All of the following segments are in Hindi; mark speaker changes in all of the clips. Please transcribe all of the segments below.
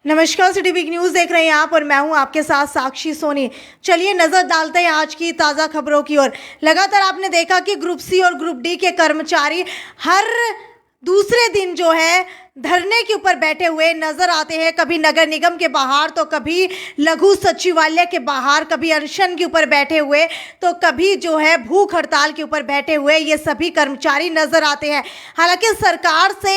Speaker 1: नमस्कार, सिटी वीक न्यूज़ देख रहे हैं आप और मैं हूं आपके साथ साक्षी सोनी। चलिए नजर डालते हैं आज की ताज़ा खबरों की ओर। लगातार आपने देखा कि ग्रुप सी और ग्रुप डी के कर्मचारी हर दूसरे दिन जो है धरने के ऊपर बैठे हुए नजर आते हैं। कभी नगर निगम के बाहर तो कभी लघु सचिवालय के बाहर, कभी अनशन के ऊपर बैठे हुए तो कभी जो है भूख हड़ताल के ऊपर बैठे हुए ये सभी कर्मचारी नजर आते हैं। हालांकि सरकार से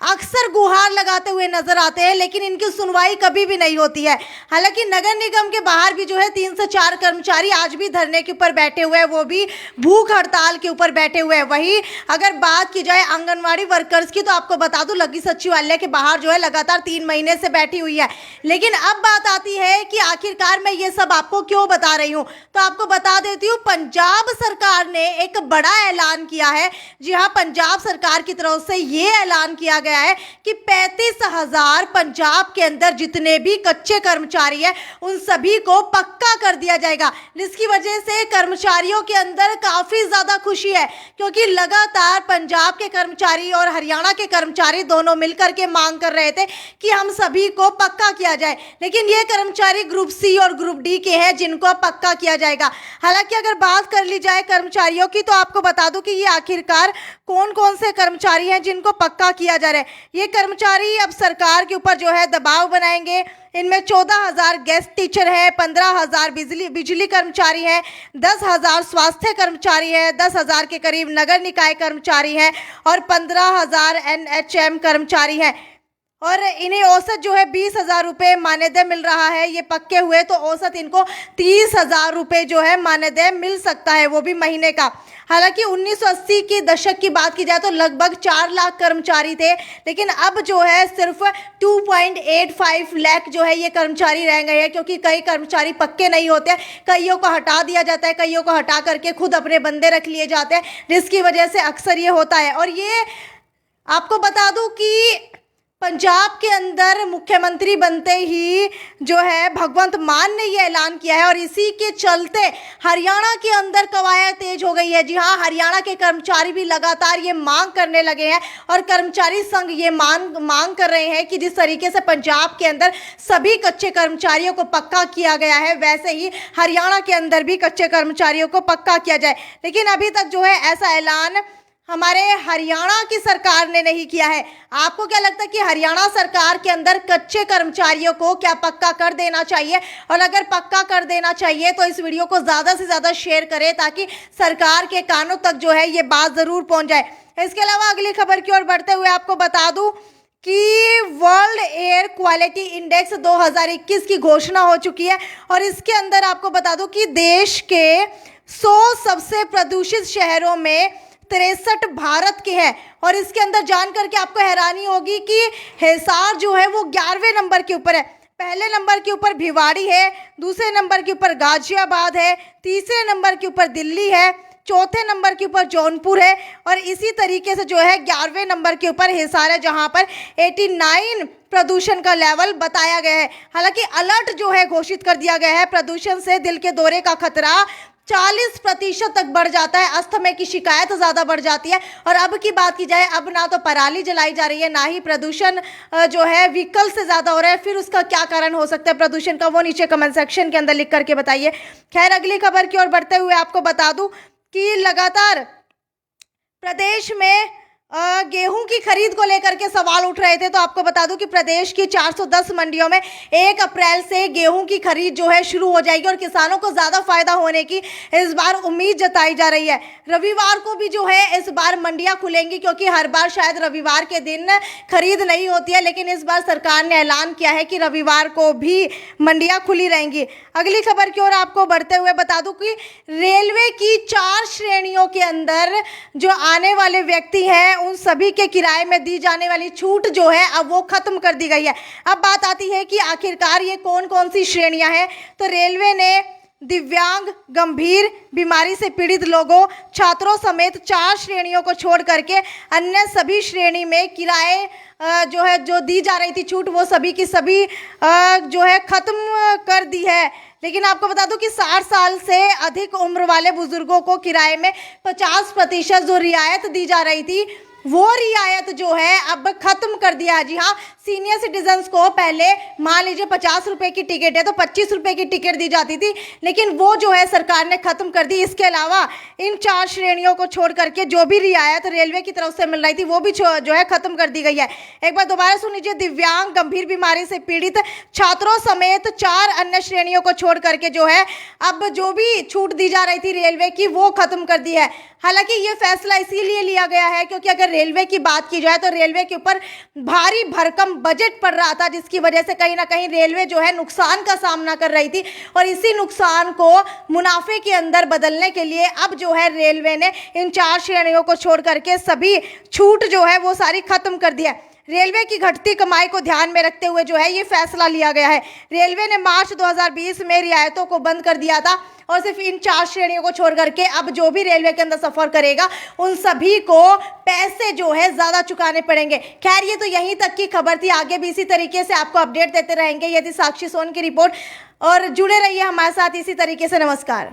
Speaker 1: अक्सर गुहार लगाते हुए नजर आते हैं, लेकिन इनकी सुनवाई कभी भी नहीं होती है। हालांकि नगर निगम के बाहर भी जो है 3 से 4 कर्मचारी आज भी धरने के ऊपर बैठे हुए हैं, वो भी भूख हड़ताल के ऊपर बैठे हुए हैं। वहीं अगर बात की जाए आंगनवाड़ी वर्कर्स की, तो आपको बता दूं लघु सचिवालय के बाहर जो है लगातार 3 महीने से बैठी हुई है। लेकिन अब बात आती है कि आखिरकार मैं ये सब आपको क्यों बता रही हूँ, तो आपको बता देती हूँ। पंजाब सरकार ने एक बड़ा ऐलान किया है। जी हाँ, पंजाब सरकार की तरफ से ये ऐलान किया गया है कि 35,000 पंजाब के अंदर जितने भी कच्चे कर्मचारी हैं उन सभी को पक्का कर दिया जाएगा। जिसकी वजह से कर्मचारियों के अंदर काफी ज्यादा खुशी है, क्योंकि लगातार पंजाब के कर्मचारी और हरियाणा के कर्मचारी दोनों मिलकर के मांग कर रहे थे कि हम सभी को पक्का किया जाए। लेकिन ये कर्मचारी ग्रुप सी और ग्रुप डी के हैं जिनको पक्का किया जाएगा। हालांकि अगर बात कर ली जाए कर्मचारियों की, तो आपको बता दूं कि ये आखिरकार कौन कौन से कर्मचारी हैं जिनको पक्का किया जा रहा है। ये कर्मचारी अब सरकार के ऊपर जो है दबाव बनाएंगे। इनमें 14,000 गेस्ट टीचर है, 15,000 बिजली कर्मचारी हैं, 10,000 स्वास्थ्य कर्मचारी हैं, 10,000 के करीब नगर निकाय कर्मचारी हैं और 15,000 एनएचएम कर्मचारी हैं। और इन्हें औसत जो है 20,000 रुपये मानदेय मिल रहा है। ये पक्के हुए तो औसत इनको 30,000 रुपये जो है मानदेय मिल सकता है, वो भी महीने का। हालांकि 1980 के दशक की बात की जाए तो लगभग 4 लाख कर्मचारी थे, लेकिन अब जो है सिर्फ 2.85 लाख जो है ये कर्मचारी रह गए हैं, क्योंकि कई कर्मचारी पक्के नहीं होते, कईयों को हटा दिया जाता है, कईयों को हटा करके खुद अपने बंदे रख लिए जाते हैं, जिसकी वजह से अक्सर ये होता है। और ये आपको बता दूं कि पंजाब के अंदर मुख्यमंत्री बनते ही जो है भगवंत मान ने ये ऐलान किया है, और इसी के चलते हरियाणा के अंदर कवायद तेज हो गई है। जी हाँ, हरियाणा के कर्मचारी भी लगातार ये मांग करने लगे हैं और कर्मचारी संघ ये मांग कर रहे हैं कि जिस तरीके से पंजाब के अंदर सभी कच्चे कर्मचारियों को पक्का किया गया है, वैसे ही हरियाणा के अंदर भी कच्चे कर्मचारियों को पक्का किया जाए। लेकिन अभी तक जो है ऐसा ऐलान हमारे हरियाणा की सरकार ने नहीं किया है। आपको क्या लगता है कि हरियाणा सरकार के अंदर कच्चे कर्मचारियों को क्या पक्का कर देना चाहिए? और अगर पक्का कर देना चाहिए तो इस वीडियो को ज़्यादा से ज़्यादा शेयर करें, ताकि सरकार के कानों तक जो है ये बात ज़रूर पहुंच जाए। इसके अलावा अगली खबर की ओर बढ़ते हुए आपको बता दूं कि वर्ल्ड एयर क्वालिटी इंडेक्स 2021 की घोषणा हो चुकी है, और इसके अंदर आपको बता दूं कि देश के 100 सबसे प्रदूषित शहरों में 63 भारत के हैं। और इसके अंदर जान करके आपको हैरानी होगी कि हिसार जो है वो 11वें नंबर के ऊपर है। पहले नंबर के ऊपर भिवाड़ी है, दूसरे नंबर के ऊपर गाजियाबाद है, तीसरे नंबर के ऊपर दिल्ली है, चौथे नंबर के ऊपर जौनपुर है, और इसी तरीके से जो है 11वें नंबर के ऊपर हिसार है, जहां पर 89 प्रदूषण का लेवल बताया गया है। हालांकि अलर्ट जो है घोषित कर दिया गया है। प्रदूषण से दिल के दौरे का खतरा 40% तक बढ़ जाता है, अस्थमा की शिकायत ज़्यादा बढ़ जाती है। और अब की बात की जाए, अब ना तो पराली जलाई जा रही है, ना ही प्रदूषण जो है व्हीकल से ज़्यादा हो रहा है। फिर उसका क्या कारण हो सकता है प्रदूषण का, वो नीचे कमेंट सेक्शन के अंदर लिख करके बताइए। खैर, अगली खबर की ओर बढ़ते हुए आपको बता दूं कि लगातार प्रदेश में गेहूं की खरीद को लेकर के सवाल उठ रहे थे। तो आपको बता दूं कि प्रदेश की 410 मंडियों में 1 अप्रैल से गेहूं की खरीद जो है शुरू हो जाएगी, और किसानों को ज़्यादा फायदा होने की इस बार उम्मीद जताई जा रही है। रविवार को भी जो है इस बार मंडियां खुलेंगी, क्योंकि हर बार शायद रविवार के दिन खरीद नहीं होती है, लेकिन इस बार सरकार ने ऐलान किया है कि रविवार को भी मंडियां खुली रहेंगी। अगली खबर की ओर आपको बढ़ते हुए बता दूं कि रेलवे की 4 श्रेणियों के अंदर जो आने वाले व्यक्ति हैं उन सभी के किराए में दी जाने वाली छूट जो है अब वो खत्म कर दी गई है। अब बात आती है कि आखिरकार ये कौन कौन सी श्रेणियां हैं। तो रेलवे ने दिव्यांग, गंभीर बीमारी से पीड़ित लोगों, छात्रों समेत 4 श्रेणियों को छोड़ करके अन्य सभी श्रेणी में किराए जो है जो दी जा रही थी छूट, वो सभी की सभी जो है खत्म कर दी है। लेकिन आपको बता दूं कि 60 साल से अधिक उम्र वाले बुजुर्गों को किराए में 50% जो रियायत दी जा रही थी वो रियायत जो है अब खत्म कर दिया है। जी हाँ, सीनियर सिटीजन्स को पहले मान लीजिए 50 रुपए की टिकट है तो 25 रुपए की टिकट दी जाती थी, लेकिन वो जो है सरकार ने खत्म कर दी। इसके अलावा इन 4 श्रेणियों को छोड़ करके जो भी रियायत रेलवे की तरफ से मिल रही थी वो भी जो है खत्म कर दी गई है। एक बार दोबारा सुन लीजिए, दिव्यांग, गंभीर बीमारी से पीड़ित छात्रों समेत 4 अन्य श्रेणियों को छोड़ करके जो है अब जो भी छूट दी जा रही थी रेलवे की वो खत्म कर दी है। हालांकि ये फैसला इसीलिए लिया गया है क्योंकि अगर रेलवे की बात की जाए तो रेलवे के ऊपर भारी भरकम बजट पड़ रहा था, जिसकी वजह से कहीं ना कहीं रेलवे जो है नुकसान का सामना कर रही थी, और इसी नुकसान को मुनाफे के अंदर बदलने के लिए अब जो है रेलवे ने इन 4 श्रेणियों को छोड़ करके सभी छूट जो है वो सारी खत्म कर दिया है। रेलवे की घटती कमाई को ध्यान में रखते हुए जो है ये फैसला लिया गया है। रेलवे ने मार्च 2020 में रियायतों को बंद कर दिया था और सिर्फ इन 4 श्रेणियों को छोड़ करके अब जो भी रेलवे के अंदर सफर करेगा उन सभी को पैसे जो है ज्यादा चुकाने पड़ेंगे। खैर, ये तो यहीं तक की खबर थी, आगे भी इसी तरीके से आपको अपडेट देते रहेंगे। ये थी साक्षी सोन की रिपोर्ट और जुड़े रहिए हमारे साथ इसी तरीके से। नमस्कार।